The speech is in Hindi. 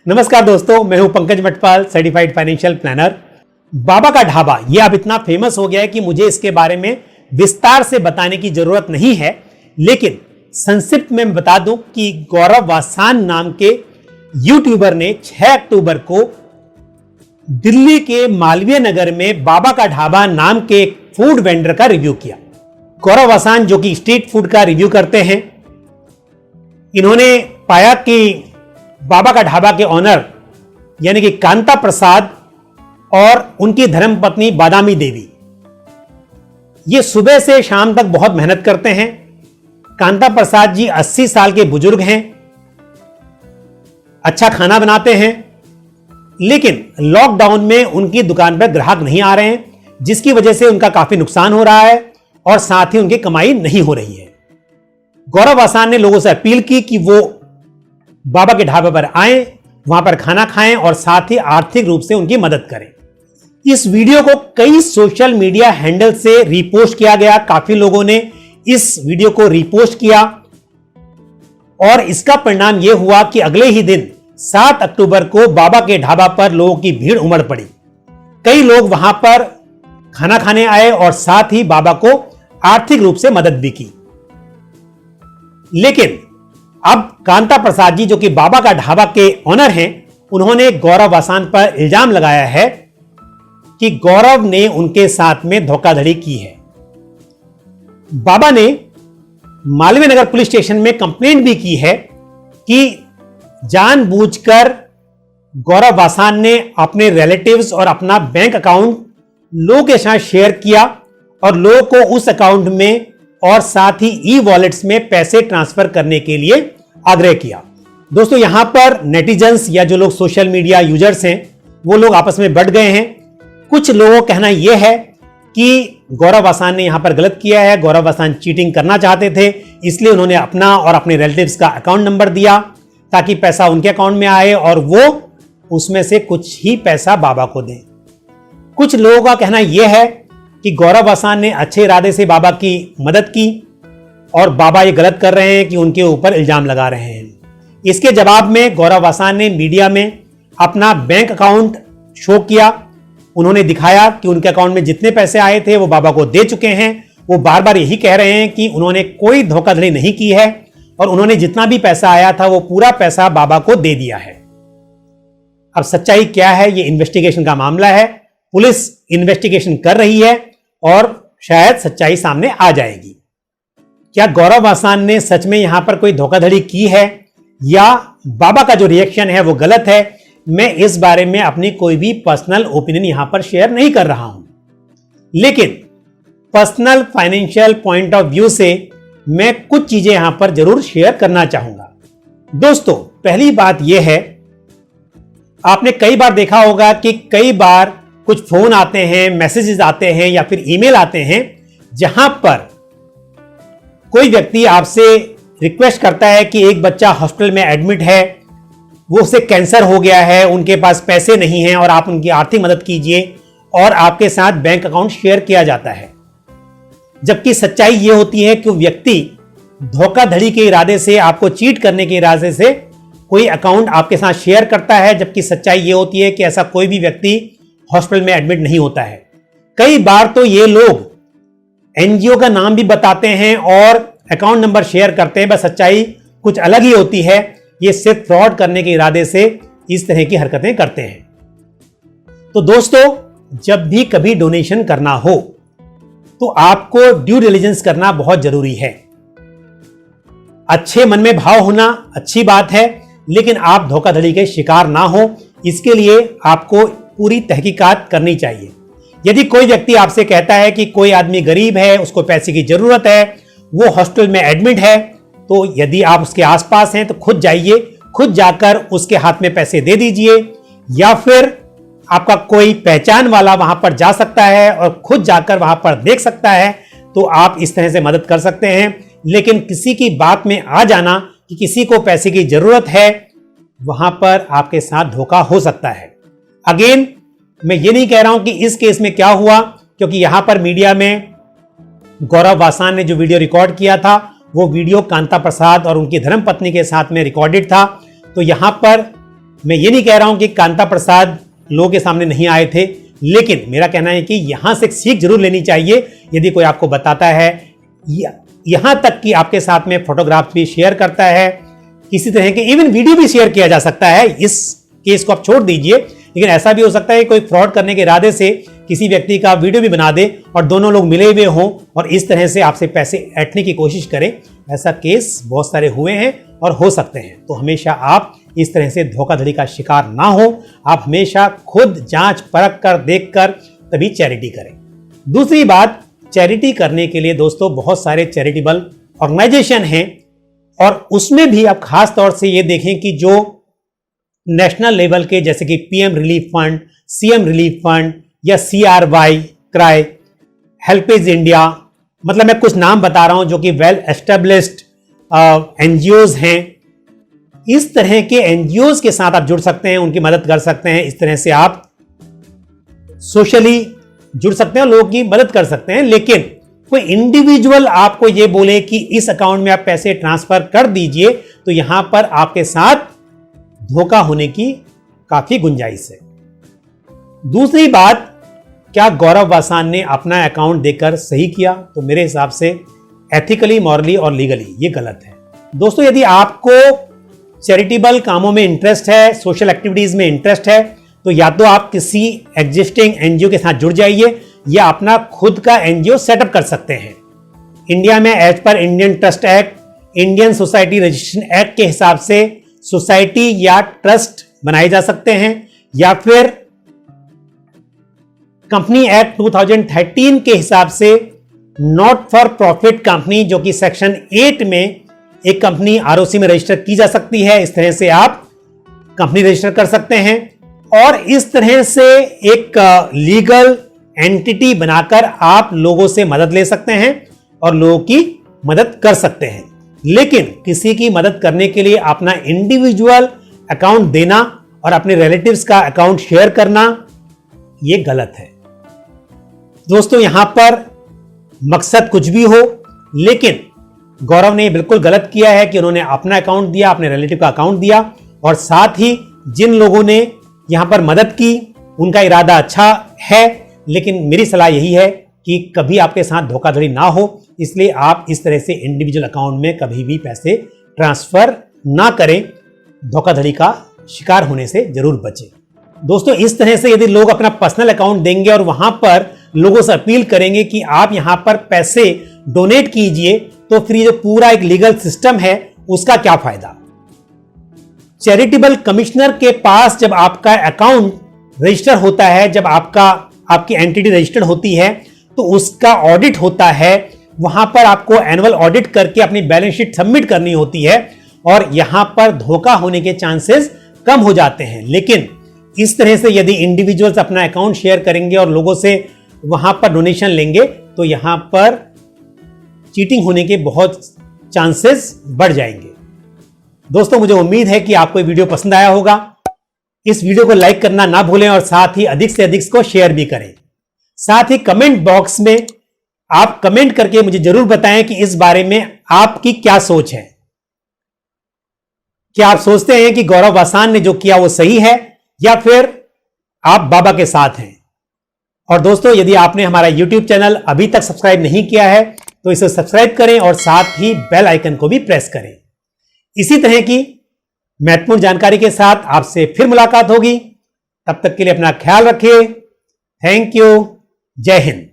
नमस्कार दोस्तों, मैं हूं Pankaj Matpal, certified financial planner. बाबा का ढाबा ये अब इतना फेमस हो गया है कि मुझे इसके बारे में विस्तार से बताने की जरूरत नहीं है, लेकिन संक्षिप्त में बता दूं कि गौरव वासान नाम के यूट्यूबर ने 6 अक्टूबर को दिल्ली के मालवीय नगर में बाबा का ढाबा नाम के एक फूड वेंडर का रिव्यू किया। गौरव वासान जो कि स्ट्रीट फूड का रिव्यू करते हैं, इन्होंने पाया कि बाबा का ढाबा के ऑनर यानी कि कांता प्रसाद और उनकी धर्मपत्नी बादामी देवी ये सुबह से शाम तक बहुत मेहनत करते हैं। कांता प्रसाद जी 80 साल के बुजुर्ग हैं, अच्छा खाना बनाते हैं, लेकिन लॉकडाउन में उनकी दुकान पर ग्राहक नहीं आ रहे हैं, जिसकी वजह से उनका काफी नुकसान हो रहा है और साथ ही उनकी कमाई नहीं हो रही है। गौरव वासान ने लोगों से अपील की कि वो बाबा के ढाबे पर आएं, वहां पर खाना खाएं और साथ ही आर्थिक रूप से उनकी मदद करें। इस वीडियो को कई सोशल मीडिया हैंडल से रीपोस्ट किया गया, काफी लोगों ने इस वीडियो को रीपोस्ट किया और इसका परिणाम यह हुआ कि अगले ही दिन 7 अक्टूबर को बाबा के ढाबा पर लोगों की भीड़ उमड़ पड़ी। कई लोग वहां पर खाना खाने आए और साथ ही बाबा को आर्थिक रूप से मदद भी की। लेकिन अब कांता प्रसाद जी जो कि बाबा का ढाबा के ऑनर हैं, उन्होंने गौरव वासान पर इल्जाम लगाया है कि गौरव ने उनके साथ में धोखाधड़ी की है। बाबा ने मालवीय नगर पुलिस स्टेशन में कंप्लेंट भी की है कि जानबूझकर गौरव वासान ने अपने रिलेटिव्स और अपना बैंक अकाउंट लोगों के साथ शेयर किया और लोगों को उस अकाउंट में और साथ ही ई वॉलेट्स में पैसे ट्रांसफर करने के लिए आग्रह किया। दोस्तों, यहां पर नेटिजन्स या जो लोग सोशल मीडिया यूजर्स हैं, वो लोग आपस में बढ़ गए हैं। कुछ लोगों का कहना यह है कि गौरव वासान ने यहां पर गलत किया है, गौरव वासान चीटिंग करना चाहते थे, इसलिए उन्होंने अपना और अपने रिलेटिव्स का अकाउंट नंबर दिया ताकि पैसा उनके अकाउंट में आए और वो उसमें से कुछ ही पैसा बाबा को दें। कुछ लोगों का कहना यह है कि गौरव वासान ने अच्छे इरादे से बाबा की मदद की और बाबा ये गलत कर रहे हैं कि उनके ऊपर इल्जाम लगा रहे हैं। इसके जवाब में गौरव वासान ने मीडिया में अपना बैंक अकाउंट शो किया। उन्होंने दिखाया कि उनके अकाउंट में जितने पैसे आए थे वो बाबा को दे चुके हैं। वो बार बार यही कह रहे हैं कि उन्होंने कोई धोखाधड़ी नहीं की है और उन्होंने जितना भी पैसा आया था वो पूरा पैसा बाबा को दे दिया है। अब सच्चाई क्या है, ये इन्वेस्टिगेशन का मामला है। पुलिस इन्वेस्टिगेशन कर रही है और शायद सच्चाई सामने आ जाएगी। क्या गौरव वासान ने सच में यहां पर कोई धोखाधड़ी की है या बाबा का जो रिएक्शन है वो गलत है, मैं इस बारे में अपनी कोई भी पर्सनल ओपिनियन यहां पर शेयर नहीं कर रहा हूं, लेकिन personal financial point of view से मैं कुछ चीजें यहां पर जरूर शेयर करना चाहूंगा। दोस्तों, पहली बात यह है, आपने कई बार देखा होगा कि कई बार कुछ फोन आते हैं, मैसेजेस आते हैं या फिर ईमेल आते हैं जहां पर कोई व्यक्ति आपसे रिक्वेस्ट करता है कि एक बच्चा हॉस्पिटल में एडमिट है, वो उसे कैंसर हो गया है, उनके पास पैसे नहीं हैं और आप उनकी आर्थिक मदद कीजिए, और आपके साथ बैंक अकाउंट शेयर किया जाता है। जबकि सच्चाई ये होती है कि व्यक्ति धोखाधड़ी के इरादे से, आपको चीट करने के इरादे से कोई अकाउंट आपके साथ शेयर करता है, जबकि सच्चाई ये होती है कि ऐसा कोई भी व्यक्ति हॉस्पिटल में एडमिट नहीं होता है। कई बार तो ये लोग एनजीओ का नाम भी बताते हैं और अकाउंट नंबर शेयर करते हैं, बस सच्चाई कुछ अलग ही होती है। ये सिर्फ फ्रॉड करने के इरादे से इस तरह की हरकतें करते हैं। तो दोस्तों, जब भी कभी डोनेशन करना हो तो आपको ड्यू डिलिजेंस करना बहुत जरूरी है। अच्छे मन में भाव होना अच्छी बात है, लेकिन आप धोखाधड़ी के शिकार ना हो, इसके लिए आपको पूरी तहकीकात करनी चाहिए। यदि कोई व्यक्ति आपसे कहता है कि कोई आदमी गरीब है, उसको पैसे की जरूरत है, वो हॉस्पिटल में एडमिट है, तो यदि आप उसके आसपास हैं तो खुद जाइए, खुद जाकर उसके हाथ में पैसे दे दीजिए, या फिर आपका कोई पहचान वाला वहां पर जा सकता है और खुद जाकर वहां पर देख सकता है, तो आप इस तरह से मदद कर सकते हैं। लेकिन किसी की बात में आ जाना कि किसी को पैसे की जरूरत है, वहां पर आपके साथ धोखा हो सकता है। अगेन, मैं ये नहीं कह रहा हूं कि इस केस में क्या हुआ, क्योंकि यहां पर मीडिया में गौरव वासान ने जो वीडियो रिकॉर्ड किया था, वो वीडियो कांता प्रसाद और उनकी धर्मपत्नी के साथ में रिकॉर्डेड था। तो यहां पर मैं ये नहीं कह रहा हूं कि कांता प्रसाद लोगों के सामने नहीं आए थे, लेकिन मेरा कहना है कि यहां से सीख जरूर लेनी चाहिए। यदि कोई आपको बताता है, यहां तक कि आपके साथ में फोटोग्राफ भी शेयर करता है, किसी तरह के इवन वीडियो भी शेयर किया जा सकता है, इस केस को आप छोड़ दीजिए, लेकिन ऐसा भी हो सकता है कोई फ्रॉड करने के इरादे से किसी व्यक्ति का वीडियो भी बना दे और दोनों लोग मिले हुए हों और इस तरह से आपसे पैसे ऐंठने की कोशिश करें। ऐसा केस बहुत सारे हुए हैं और हो सकते हैं। तो हमेशा आप इस तरह से धोखाधड़ी का शिकार ना हो। आप हमेशा खुद जांच परख कर देख कर तभी चैरिटी करें। दूसरी बात, चैरिटी करने के लिए दोस्तों बहुत सारे चैरिटेबल ऑर्गेनाइजेशन हैं और उसमें भी आप खास तौर से ये देखें कि जो नेशनल लेवल के जैसे कि PM relief fund, CM relief fund या CRY क्राई, हेल्पेज इंडिया, मतलब मैं कुछ नाम बता रहा हूं जो कि वेल एस्टेब्लिश्ड एनजीओज हैं। इस तरह के एनजीओज के साथ आप जुड़ सकते हैं, उनकी मदद कर सकते हैं। इस तरह से आप सोशली जुड़ सकते हैं, लोगों की मदद कर सकते हैं। लेकिन कोई इंडिविजुअल आपको ये बोले कि इस अकाउंट में आप पैसे ट्रांसफर कर दीजिए, तो यहां पर आपके साथ धोखा होने की काफी गुंजाइश है। दूसरी बात, क्या गौरव वासान ने अपना अकाउंट देकर सही किया? तो मेरे हिसाब से एथिकली, मॉरली और लीगली ये गलत है। दोस्तों, यदि आपको चैरिटेबल कामों में इंटरेस्ट है, सोशल एक्टिविटीज में इंटरेस्ट है, तो या तो आप किसी एग्जिस्टिंग एनजीओ के साथ जुड़ जाइए या अपना खुद का एनजीओ सेटअप कर सकते हैं। इंडिया में as per Indian trust act, Indian society registration act के हिसाब से सोसाइटी या ट्रस्ट बनाए जा सकते हैं, या फिर कंपनी एक्ट 2013 के हिसाब से नॉट फॉर प्रॉफिट कंपनी, जो कि सेक्शन 8 में एक कंपनी आरओसी में रजिस्टर की जा सकती है। इस तरह से आप कंपनी रजिस्टर कर सकते हैं और इस तरह से एक लीगल एंटिटी बनाकर आप लोगों से मदद ले सकते हैं और लोगों की मदद कर सकते हैं। लेकिन किसी की मदद करने के लिए अपना इंडिविजुअल अकाउंट देना और अपने रिलेटिव्स का अकाउंट शेयर करना, यह गलत है। दोस्तों, यहां पर मकसद कुछ भी हो, लेकिन गौरव ने बिल्कुल गलत किया है कि उन्होंने अपना अकाउंट दिया, अपने रिलेटिव का अकाउंट दिया, और साथ ही जिन लोगों ने यहां पर मदद की उनका इरादा अच्छा है, लेकिन मेरी सलाह यही है कि कभी आपके साथ धोखाधड़ी ना हो, इसलिए आप इस तरह से इंडिविजुअल अकाउंट में कभी भी पैसे ट्रांसफर ना करें। धोखाधड़ी का शिकार होने से जरूर बचें। दोस्तों, इस तरह से यदि लोग अपना पर्सनल अकाउंट देंगे और वहां पर लोगों से अपील करेंगे कि आप यहां पर पैसे डोनेट कीजिए, तो फिर जो पूरा एक लीगल सिस्टम है उसका क्या फायदा? चैरिटेबल कमिश्नर के पास जब आपका अकाउंट रजिस्टर होता है, जब आपकी एंटिटी रजिस्टर्ड होती है, तो उसका ऑडिट होता है। वहां पर आपको एनुअल ऑडिट करके अपनी बैलेंस शीट सबमिट करनी होती है और यहां पर धोखा होने के चांसेस कम हो जाते हैं। लेकिन इस तरह से यदि इंडिविजुअल्स अपना अकाउंट शेयर करेंगे और लोगों से वहां पर डोनेशन लेंगे, तो यहां पर चीटिंग होने के बहुत चांसेस बढ़ जाएंगे। दोस्तों, मुझे उम्मीद है कि आपको ये वीडियो पसंद आया होगा। इस वीडियो को लाइक करना ना भूलें और साथ ही अधिक से अधिक इसको शेयर भी करें। साथ ही कमेंट बॉक्स में आप कमेंट करके मुझे जरूर बताएं कि इस बारे में आपकी क्या सोच है। क्या आप सोचते हैं कि गौरव वासान ने जो किया वो सही है, या फिर आप बाबा के साथ हैं? और दोस्तों, यदि आपने हमारा YouTube चैनल अभी तक सब्सक्राइब नहीं किया है तो इसे सब्सक्राइब करें और साथ ही बेल आइकन को भी प्रेस करें। इसी तरह की महत्वपूर्ण जानकारी के साथ आपसे फिर मुलाकात होगी। तब तक के लिए अपना ख्याल रखिए। Thank you. जय हिंद।